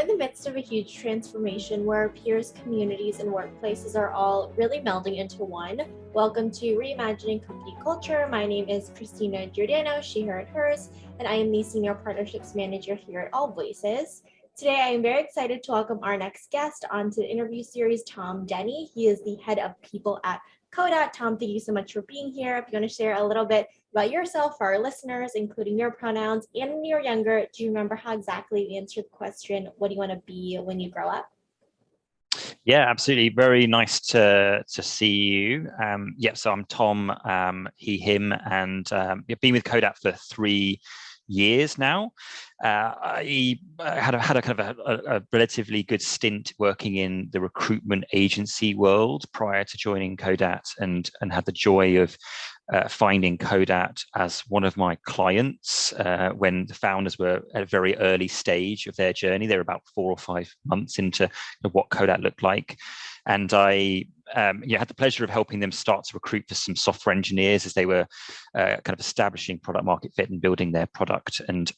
the midst of a huge transformation where peers, communities, and workplaces are all really melding into one. Welcome to Reimagining Company Culture. My name is Christina Giordano, she, her, and hers, and I am the Senior Partnerships Manager here at AllVoices. Today, I am very excited to welcome our next guest onto the interview series, Tom Denny. He is the head of people at Codat. Tom, thank you so much for being here. If you want to share a little bit about yourself for our listeners, including your pronouns, and when you're younger, do you remember how exactly you answered the question, what do you want to be when you grow up? Yeah, absolutely. Very nice to see you. So I'm Tom, he, him, and I've been with Codat for 3 years now. I had a kind of a relatively good stint working in the recruitment agency world prior to joining Codat, and had the joy of finding Codat as one of my clients when the founders were at a very early stage of their journey. They were about 4 or 5 months into what Codat looked like. And I had the pleasure of helping them start to recruit for some software engineers as they were kind of establishing product market fit and building their product. And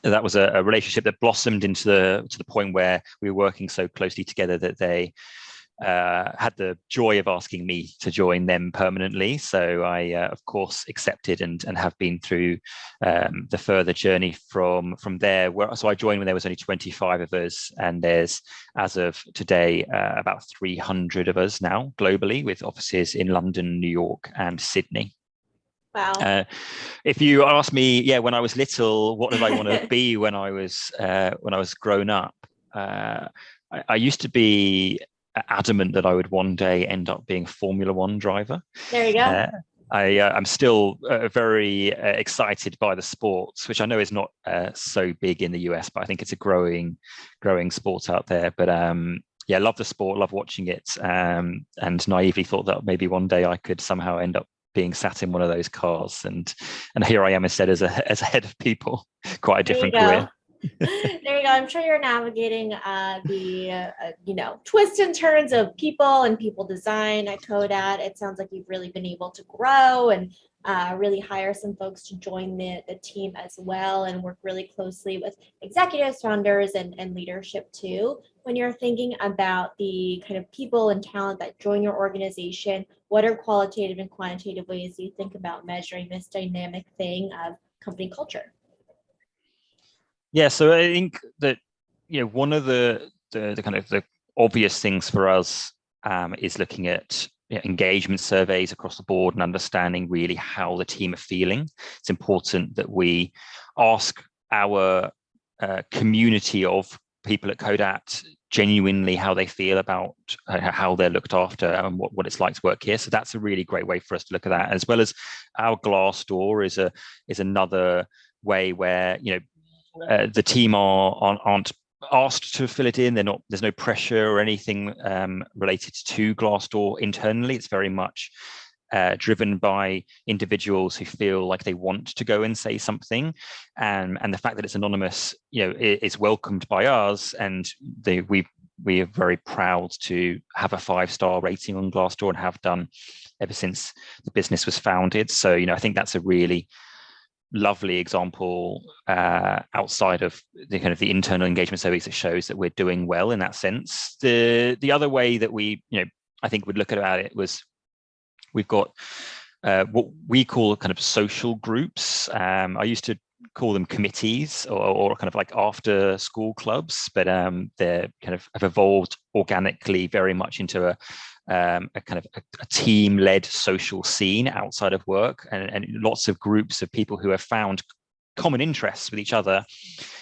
that was a relationship that blossomed into the point where we were working so closely together that they had the joy of asking me to join them permanently. So I, of course, accepted and have been through the further journey from there. So I joined when there was only 25 of us, and there's, as of today, about 300 of us now globally, with offices in London, New York, and Sydney. Wow. If you ask me, when I was little, what did I want to be when I was grown up? I used to be adamant that I would one day end up being a Formula One driver. There you go. I'm still very excited by the sports, which I know is not so big in the US, but I think it's a growing sport out there. But love the sport, love watching it, and naively thought that maybe one day I could somehow end up being sat in one of those cars, and here I am instead as a head of people. Quite a different career. There you go. I'm sure you're navigating the twists and turns of people and people design at Codat. It sounds like you've really been able to grow and really hire some folks to join the team as well, and work really closely with executives, founders, and leadership too. When you're thinking about the kind of people and talent that join your organization, what are qualitative and quantitative ways you think about measuring this dynamic thing of company culture? Yeah, so I think that one of the kind of the obvious things for us is looking at engagement surveys across the board and understanding really how the team are feeling. It's important that we ask our community of people at Codat genuinely how they feel about how they're looked after and what it's like to work here. So that's a really great way for us to look at that, as well as our Glassdoor is another way where the team aren't asked to fill it in. There's no pressure or anything related to Glassdoor internally. It's very much driven by individuals who feel like they want to go and say something, and the fact that it's anonymous, is welcomed by us, and we are very proud to have a 5-star rating on Glassdoor and have done ever since the business was founded. So I think that's a really lovely example outside of the kind of the internal engagement surveys that shows that we're doing well in that sense. The other way that we I think would look at it was we've got what we call kind of social groups. I used to call them committees or kind of like after school clubs, but they're kind of have evolved organically very much into a kind of a team-led social scene outside of work, and lots of groups of people who have found common interests with each other,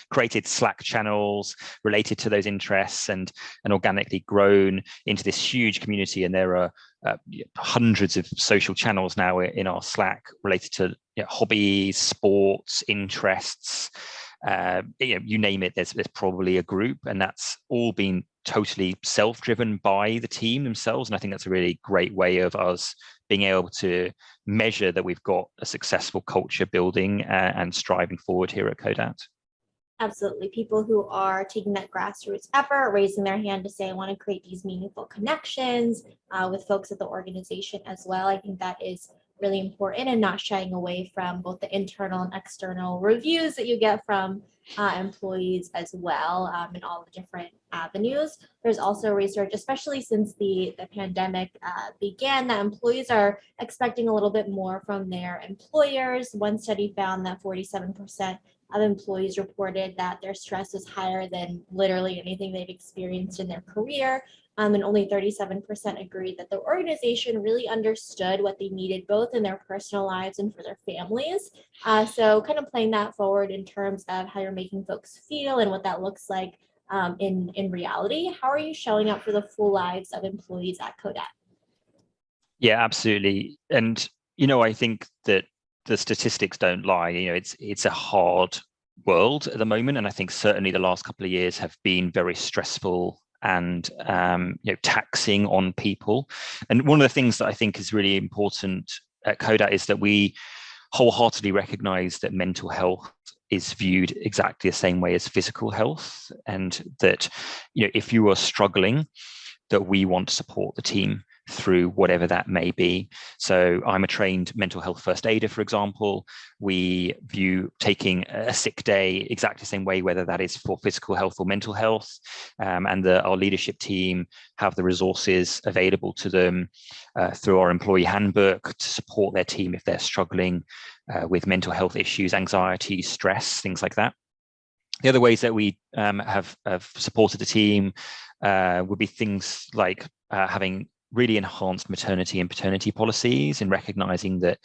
created Slack channels related to those interests, and organically grown into this huge community. And there are hundreds of social channels now in our Slack related to hobbies, sports, interests, you name it. There's probably a group, and that's all been totally self-driven by the team themselves. And I think that's a really great way of us being able to measure that we've got a successful culture building and striving forward here at Codat. Absolutely. People who are taking that grassroots effort, raising their hand to say, I want to create these meaningful connections with folks at the organization as well. I think that is really important, and not shying away from both the internal and external reviews that you get from employees as well, in all the different avenues. There's also research, especially since the pandemic began, that employees are expecting a little bit more from their employers. One study found that 47% of employees reported that their stress is higher than literally anything they've experienced in their career. And only 37% agreed that the organization really understood what they needed, both in their personal lives and for their families. So kind of playing that forward in terms of how you're making folks feel and what that looks like in reality. How are you showing up for the full lives of employees at Codat? Yeah, absolutely. And, I think that the statistics don't lie. It's a hard world at the moment. And I think certainly the last couple of years have been very stressful and taxing on people. And one of the things that I think is really important at Codat is that we wholeheartedly recognize that mental health is viewed exactly the same way as physical health, and that if you are struggling, that we want to support the team through whatever that may be. So I'm a trained mental health first aider, for example. We view taking a sick day exactly the same way, whether that is for physical health or mental health. And our leadership team have the resources available to them through our employee handbook to support their team if they're struggling with mental health issues, anxiety, stress, things like that. The other ways that we have supported the team would be things like having really enhanced maternity and paternity policies, and recognizing that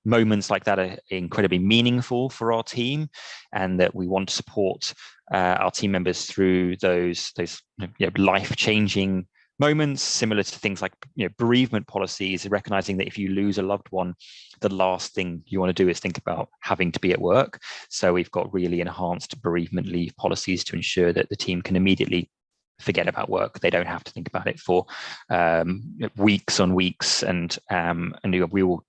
moments like that are incredibly meaningful for our team, and that we want to support our team members through those life-changing moments, similar to things like bereavement policies, recognizing that if you lose a loved one, the last thing you want to do is think about having to be at work. So we've got really enhanced bereavement leave policies to ensure that the team can immediately forget about work. They don't have to think about it for weeks on weeks, and we will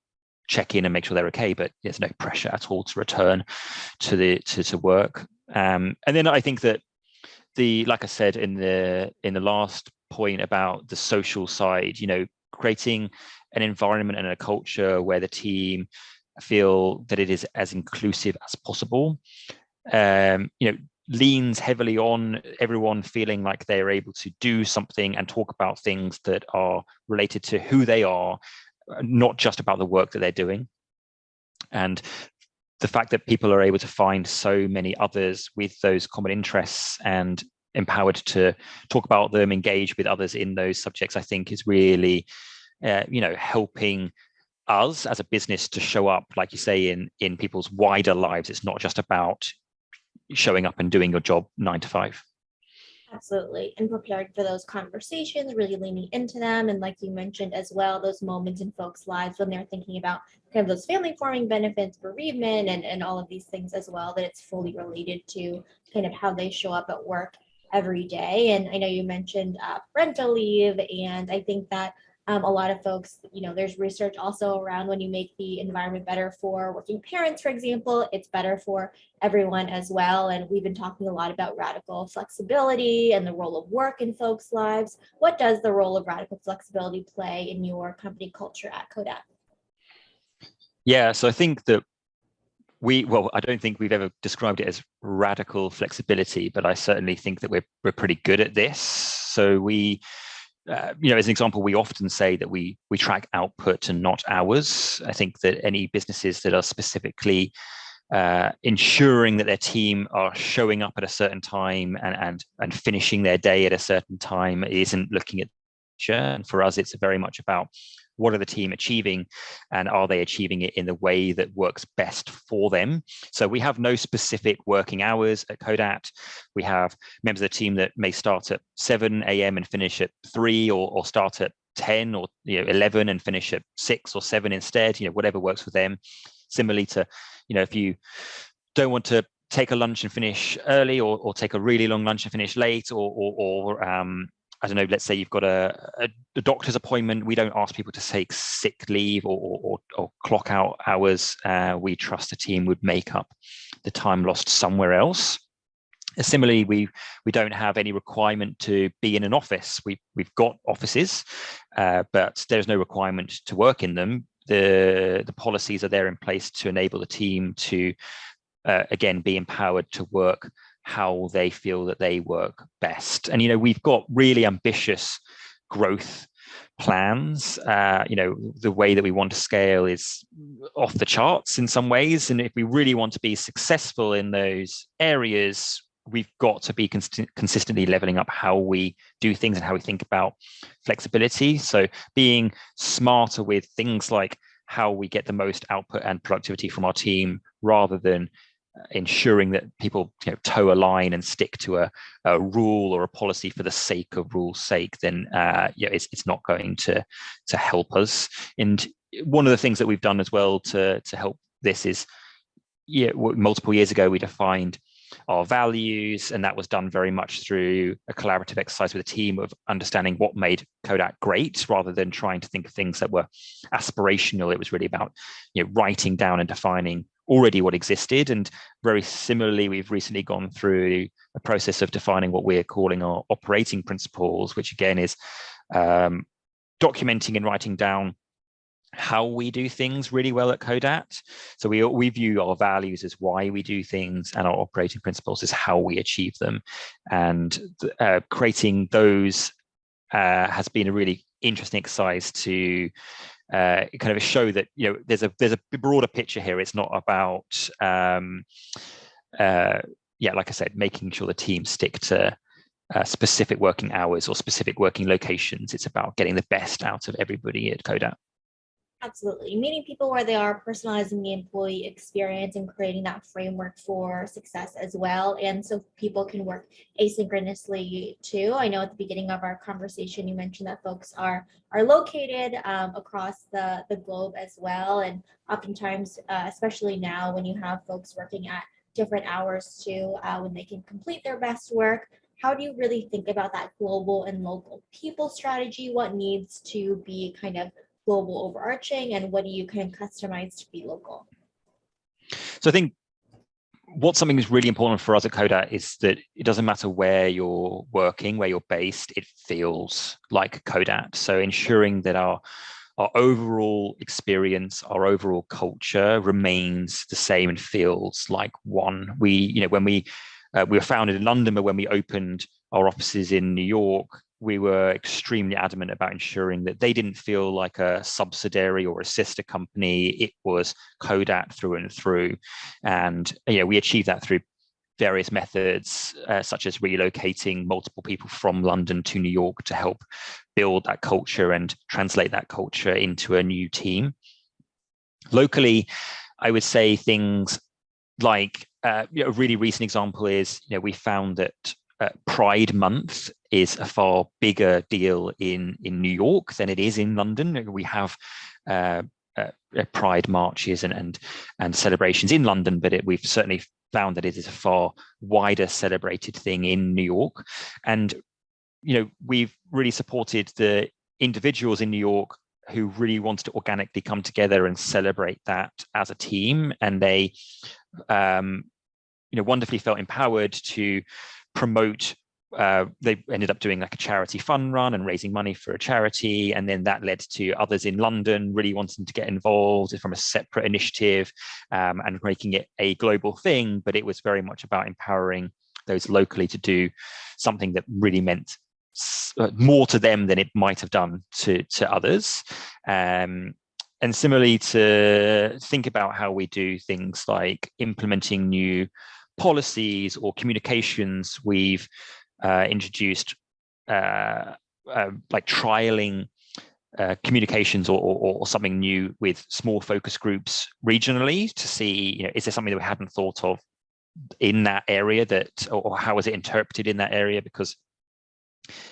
check in and make sure they're okay, but there's no pressure at all to return to work. And then I think that like I said in the last point about the social side, creating an environment and a culture where the team feel that it is as inclusive as possible, leans heavily on everyone feeling like they're able to do something and talk about things that are related to who they are, not just about the work that they're doing. And the fact that people are able to find so many others with those common interests and empowered to talk about them, engage with others in those subjects, I think is really, helping us as a business to show up, like you say, in people's wider lives. It's not just about showing up and doing your job 9 to 5. Absolutely. And prepared for those conversations, really leaning into them. And like you mentioned as well, those moments in folks' lives when they're thinking about kind of those family forming benefits, bereavement, and all of these things as well, that it's fully related to kind of how they show up at work every day. And I know you mentioned parental leave, and I think that a lot of folks, there's research also around when you make the environment better for working parents, for example, it's better for everyone as well. And we've been talking a lot about radical flexibility and the role of work in folks' lives. What does the role of radical flexibility play in your company culture at Codat? Yeah, so I think that I don't think we've ever described it as radical flexibility, but I certainly think that we're pretty good at this. So we, as an example, we often say that we track output and not hours. I think that any businesses that are specifically ensuring that their team are showing up at a certain time and finishing their day at a certain time isn't looking at the future. And for us, it's very much about what are the team achieving, and are they achieving it in the way that works best for them? So we have no specific working hours at Codat. We have members of the team that may start at 7 a.m. and finish at 3, or start at 10 or 11 and finish at 6 or 7 instead, whatever works for them. Similarly to, if you don't want to take a lunch and finish early, or take a really long lunch and finish late, or I don't know, let's say you've got a doctor's appointment, we don't ask people to take sick leave or clock out hours. We trust the team would make up the time lost somewhere else. Similarly, we don't have any requirement to be in an office. We've got offices, but there's no requirement to work in them. the policies are there in place to enable the team to again be empowered to work how they feel that they work best. And we've got really ambitious growth plans. The way that we want to scale is off the charts in some ways, and if we really want to be successful in those areas, we've got to be consistently leveling up how we do things and how we think about flexibility. So being smarter with things like how we get the most output and productivity from our team, rather than ensuring that people toe a line and stick to a rule or a policy for the sake of rule's sake, then it's not going to help us. And one of the things that we've done as well to help this is, multiple years ago we defined our values, and that was done very much through a collaborative exercise with a team of understanding what made Codat great, rather than trying to think of things that were aspirational. It was really about writing down and defining already what existed. And very similarly, we've recently gone through a process of defining what we're calling our operating principles, which again is documenting and writing down how we do things really well at Codat. So we view our values as why we do things, and our operating principles is how we achieve them. And creating those has been a really interesting exercise to kind of show that there's a broader picture here. It's not about like I said, making sure the team stick to specific working hours or specific working locations. It's about getting the best out of everybody at Codat. Absolutely. Meeting people where they are, personalizing the employee experience, and creating that framework for success as well. And so people can work asynchronously too. I know at the beginning of our conversation, you mentioned that folks are located across the globe as well. And oftentimes, especially now when you have folks working at different hours too, when they can complete their best work, how do you really think about that global and local people strategy? What needs to be kind of global overarching, and what do you kind of customize to be local? So I think something is really important for us at Codat is that it doesn't matter where you're working, where you're based, it feels like Codat. So ensuring that our overall experience, our overall culture remains the same and feels like one. When we were founded in London, but when we opened our offices in New York, we were extremely adamant about ensuring that they didn't feel like a subsidiary or a sister company. It was Codat through and through. And we achieved that through various methods, such as relocating multiple people from London to New York to help build that culture and translate that culture into a new team. Locally, I would say things like a really recent example is we found that Pride Month is a far bigger deal in New York than it is in London. We have Pride marches and celebrations in London, but we've certainly found that it is a far wider celebrated thing in New York. And we've really supported the individuals in New York who really wanted to organically come together and celebrate that as a team, and they wonderfully felt empowered to promote. They ended up doing like a charity fun run and raising money for a charity, and then that led to others in London really wanting to get involved from a separate initiative and making it a global thing. But it was very much about empowering those locally to do something that really meant more to them than it might have done to others. And similarly, to think about how we do things like implementing new policies or communications. We've introduced like trialing communications or something new with small focus groups regionally to see, is there something that we hadn't thought of in that area, or how is it interpreted in that area? Because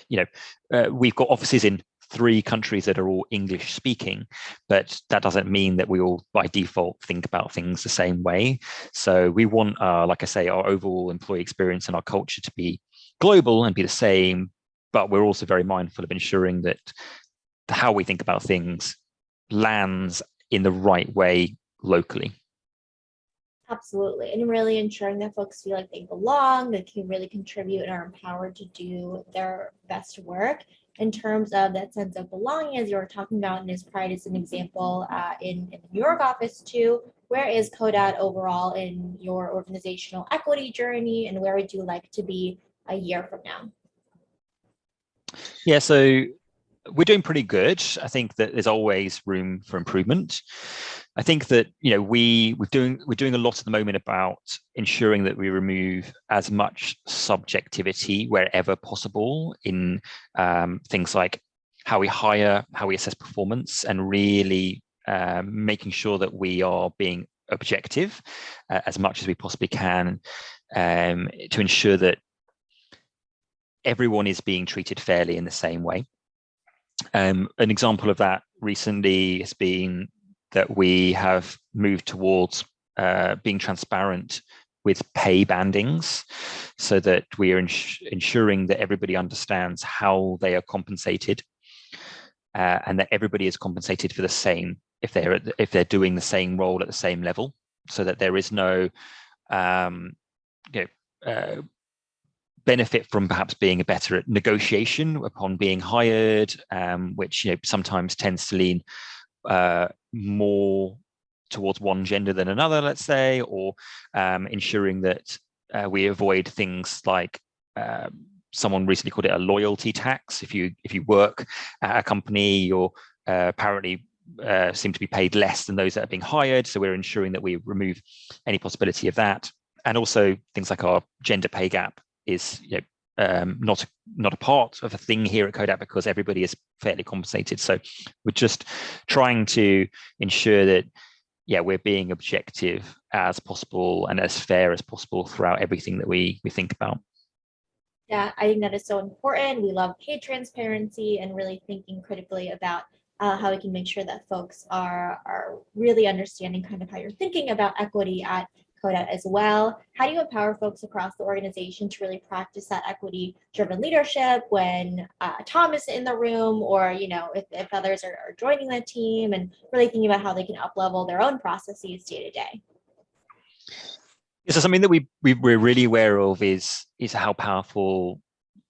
we've got offices in 3 countries that are all English speaking, but that doesn't mean that we all by default think about things the same way. So we want, like I say, our overall employee experience and our culture to be global and be the same, but we're also very mindful of ensuring that how we think about things lands in the right way locally. Absolutely. And really ensuring that folks feel like they belong, they can really contribute and are empowered to do their best work. in terms of that sense of belonging, as you were talking about, and his pride is an example in the New York office too. Where is Codat overall in your organizational equity journey, and where would you like to be a year from now? Yeah, so we're doing pretty good. I think that there's always room for improvement. I think that we're doing a lot at the moment about ensuring that we remove as much subjectivity wherever possible in things like how we hire, how we assess performance, and really making sure that we are being objective as much as we possibly can to ensure that everyone is being treated fairly in the same way. An example of that recently has been that we have moved towards being transparent with pay bandings so that we are ensuring that everybody understands how they are compensated and that everybody is compensated for the same if they're doing the same role at the same level, so that there is no benefit from perhaps being better at negotiation upon being hired, which sometimes tends to lean more towards one gender than another, let's say, or ensuring that we avoid things like someone recently called it a loyalty tax. If you work at a company, you're apparently seem to be paid less than those that are being hired. So we're ensuring that we remove any possibility of that, and also things like our gender pay gap is not a part of a thing here at Codat because everybody is fairly compensated. So we're just trying to ensure that we're being objective as possible and as fair as possible throughout everything that we think about. Yeah, I think that is so important. We love pay transparency and really thinking critically about how we can make sure that folks are really understanding kind of how you're thinking about equity at Codat as well. How do you empower folks across the organization to really practice that equity-driven leadership when Tom is in the room, or if others are joining the team, and really thinking about how they can up-level their own processes day to day? So something that we're really aware of is how powerful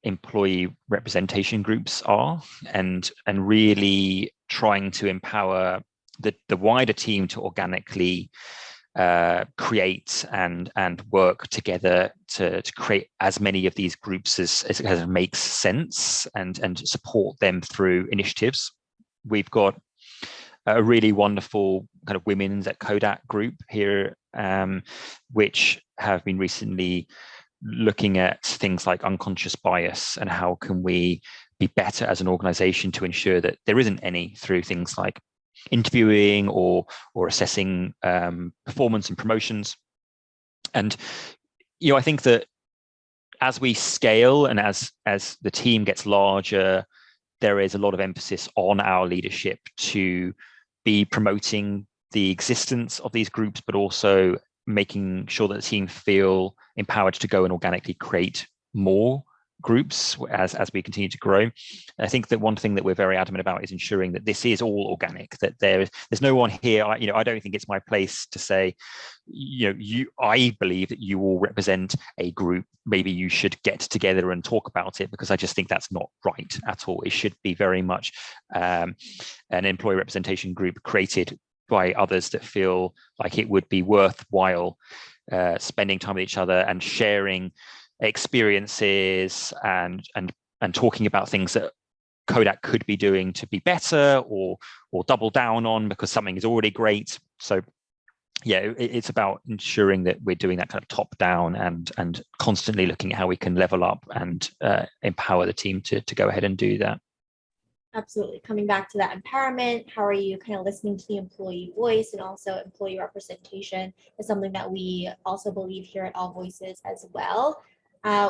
employee representation groups are, and really trying to empower the wider team to organically create and work together to create as many of these groups as makes sense, and support them through initiatives. We've got a really wonderful kind of women's at Codat group here, which have been recently looking at things like unconscious bias and how can we be better as an organization to ensure that there isn't any through things like interviewing or assessing performance and promotions. And I think that as we scale and as the team gets larger, there is a lot of emphasis on our leadership to be promoting the existence of these groups, but also making sure that the team feel empowered to go and organically create more groups as we continue to grow. I think that one thing that we're very adamant about is ensuring that this is all organic, that there's no one here. I don't think it's my place to say, I believe that you all represent a group, maybe you should get together and talk about it, because I just think that's not right at all. It should be very much an employee representation group created by others that feel like it would be worthwhile spending time with each other and sharing experiences and talking about things that Codat could be doing to be better or double down on because something is already great. So it's about ensuring that we're doing that kind of top down and constantly looking at how we can level up and empower the team to go ahead and do that. Absolutely. Coming back to that empowerment, how are you kind of listening to the employee voice, and also employee representation is something that we also believe here at AllVoices as well.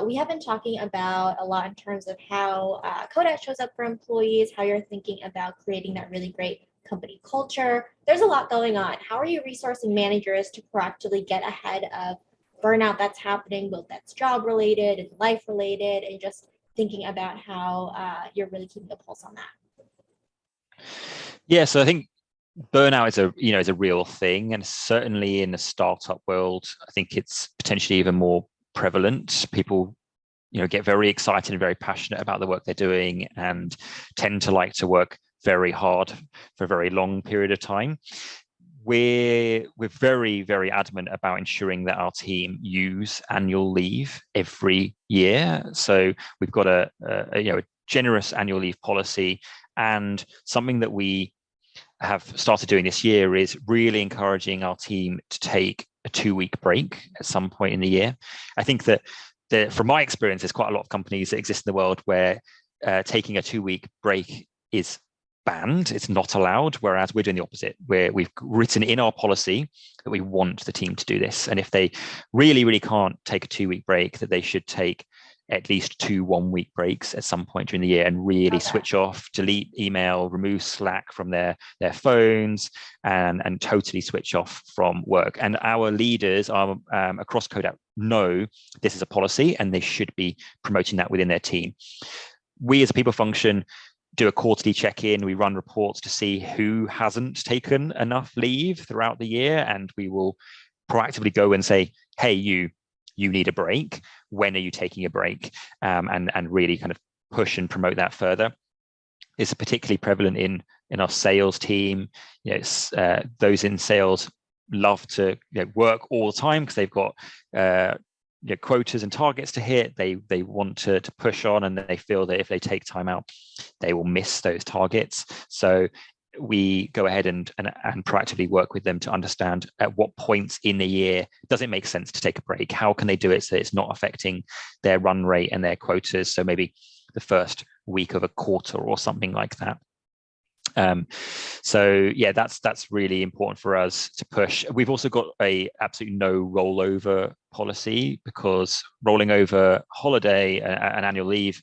We have been talking about a lot in terms of how Codat shows up for employees, how you're thinking about creating that really great company culture. There's a lot going on. How are you resourcing managers to proactively get ahead of burnout that's happening, both that's job related and life related, and just thinking about how you're really keeping a pulse on that? Yeah, so I think burnout is a real thing, and certainly in the startup world, I think it's potentially even more prevalent. People get very excited and very passionate about the work they're doing and tend to like to work very hard for a very long period of time. We're very, very adamant about ensuring that our team use annual leave every year. So we've got a generous annual leave policy, and something that we have started doing this year is really encouraging our team to take a 2-week break at some point in the year. I think that from my experience, there's quite a lot of companies that exist in the world where taking a 2-week break is banned, it's not allowed, whereas we're doing the opposite, where we've written in our policy that we want the team to do this. And if they really, really can't take a 2-week break, that they should take at least 2 1-week breaks at some point during the year and really switch off, delete email, remove Slack from their phones, and totally switch off from work. And our leaders are across Codat know this is a policy, and they should be promoting that within their team. We as a people function do a quarterly check-in. We run reports to see who hasn't taken enough leave throughout the year, and we will proactively go and say, hey, you need a break. When are you taking a break? And really kind of push and promote that further. It's particularly prevalent in our sales team. Those in sales love to work all the time because they've got quotas and targets to hit. They want to push on, and they feel that if they take time out, they will miss those targets. So we go ahead and proactively work with them to understand at what points in the year does it make sense to take a break. How can they do it so it's not affecting their run rate and their quotas? So maybe the first week of a quarter or something like that. So yeah, that's really important for us to push. We've also got a absolutely no rollover policy, because rolling over holiday and annual leave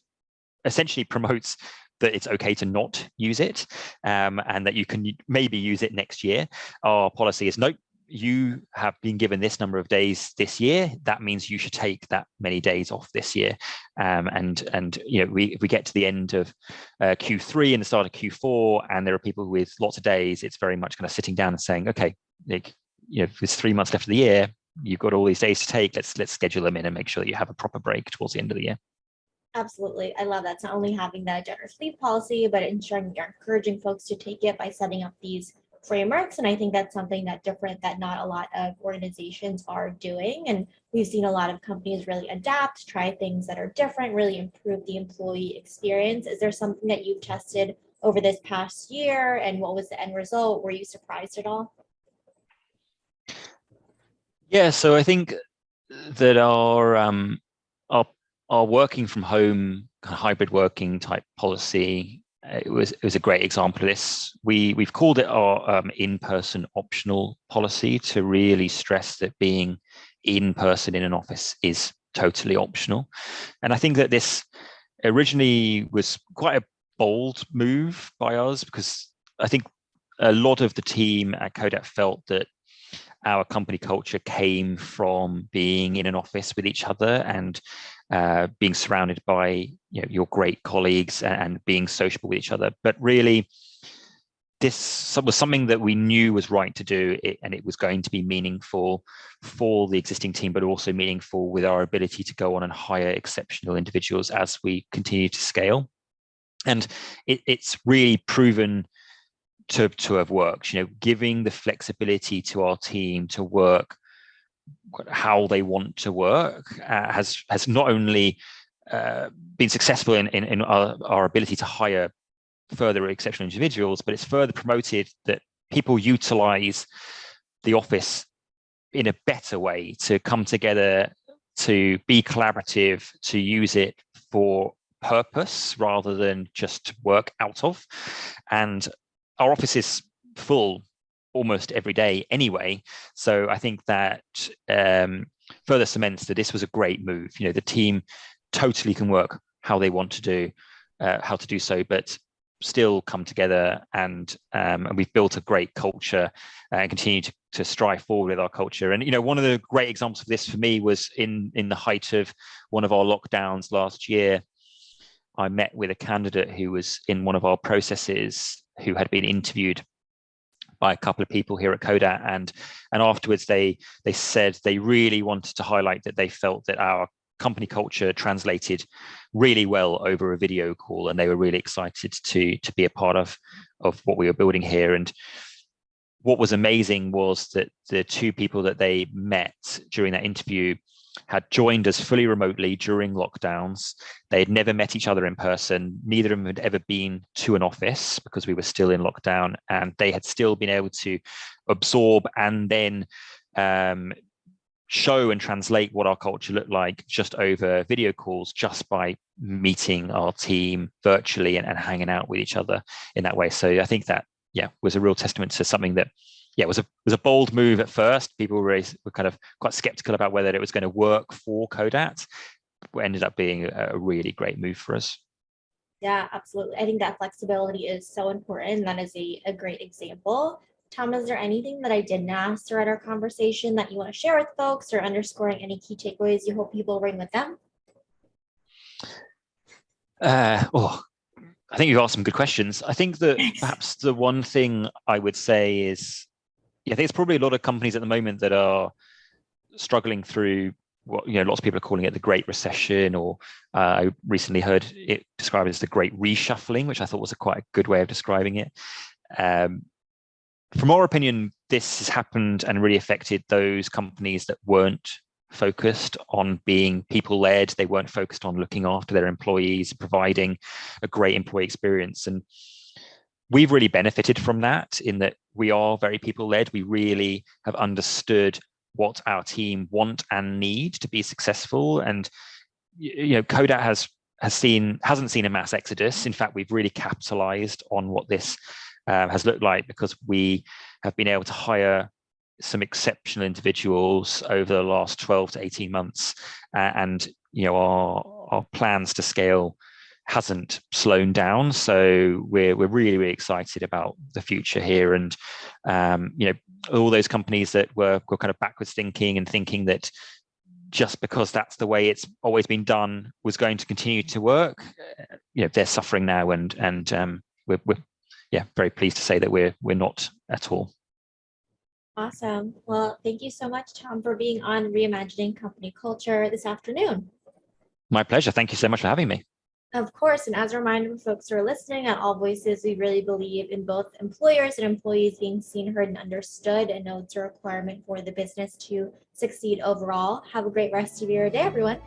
essentially promotes that it's okay to not use it, and that you can maybe use it next year. Our policy is, nope, you have been given this number of days this year. That means you should take that many days off this year. And if we get to the end of Q3 and the start of Q4, and there are people with lots of days, it's very much kind of sitting down and saying, okay, there's 3 months left of the year. You've got all these days to take. Let's schedule them in and make sure that you have a proper break towards the end of the year. Absolutely. I love that. It's not only having that generous leave policy, but ensuring you're encouraging folks to take it by setting up these frameworks. And I think that's something that not a lot of organizations are doing. And we've seen a lot of companies really adapt, try things that are different, really improve the employee experience. Is there something that you've tested over this past year, and what was the end result? Were you surprised at all? Yeah, so I think that our working from home, kind of hybrid working type policy, it was a great example of this. We've called it our in-person optional policy, to really stress that being in person in an office is totally optional. And I think that this originally was quite a bold move by us, because I think a lot of the team at Codat felt that our company culture came from being in an office with each other and being surrounded by your great colleagues and being sociable with each other. But really, this was something that we knew was right to do, and it was going to be meaningful for the existing team, but also meaningful with our ability to go on and hire exceptional individuals as we continue to scale. And it's really proven to have worked. Giving the flexibility to our team to work how they want to work has not only been successful in our ability to hire further exceptional individuals, but it's further promoted that people utilize the office in a better way, to come together, to be collaborative, to use it for purpose rather than just work out of. And our office is full almost every day anyway. So I think that further cements that this was a great move. The team totally can work how they want to do, how to do so, but still come together, and we've built a great culture and continue to strive forward with our culture. And one of the great examples of this for me was in the height of one of our lockdowns last year. I met with a candidate who was in one of our processes, who had been interviewed by a couple of people here at Codat, and afterwards they said they really wanted to highlight that they felt that our company culture translated really well over a video call, and they were really excited to be a part of what we were building here. And what was amazing was that the two people that they met during that interview had joined us fully remotely during lockdowns. They had never met each other in person. Neither of them had ever been to an office because we were still in lockdown, and they had still been able to absorb and then show and translate what our culture looked like just over video calls, just by meeting our team virtually and hanging out with each other in that way. So I think that was a real testament to something that was a bold move at first. People were kind of quite skeptical about whether it was going to work for Codat. It ended up being a really great move for us. Yeah, absolutely. I think that flexibility is so important. That is a great example. Tom, is there anything that I didn't ask throughout our conversation that you want to share with folks, or underscoring any key takeaways you hope people bring with them? I think you've asked some good questions. I think that perhaps the one thing I would say is, I think it's probably a lot of companies at the moment that are struggling through what lots of people are calling it the Great Recession, or I recently heard it described as the Great Reshuffling, which I thought was quite a good way of describing it. From our opinion, this has happened and really affected those companies that weren't focused on being people-led. They weren't focused on looking after their employees, providing a great employee experience. And we've really benefited from that, in that we are very people-led. We really have understood what our team want and need to be successful. And Codat hasn't seen a mass exodus. In fact, we've really capitalized on what this has looked like, because we have been able to hire some exceptional individuals over the last 12 to 18 months. And our plans to scale hasn't slowed down. So we're really, really excited about the future here. And all those companies that were kind of backwards thinking and thinking that just because that's the way it's always been done was going to continue to work, they're suffering now. And we're very pleased to say that we're not at all. Awesome. Well, thank you so much, Tom, for being on Reimagining Company Culture this afternoon. My pleasure. Thank you so much for having me. Of course, and as a reminder for folks who are listening, at AllVoices, we really believe in both employers and employees being seen, heard, and understood, and know it's a requirement for the business to succeed overall. Have a great rest of your day, everyone.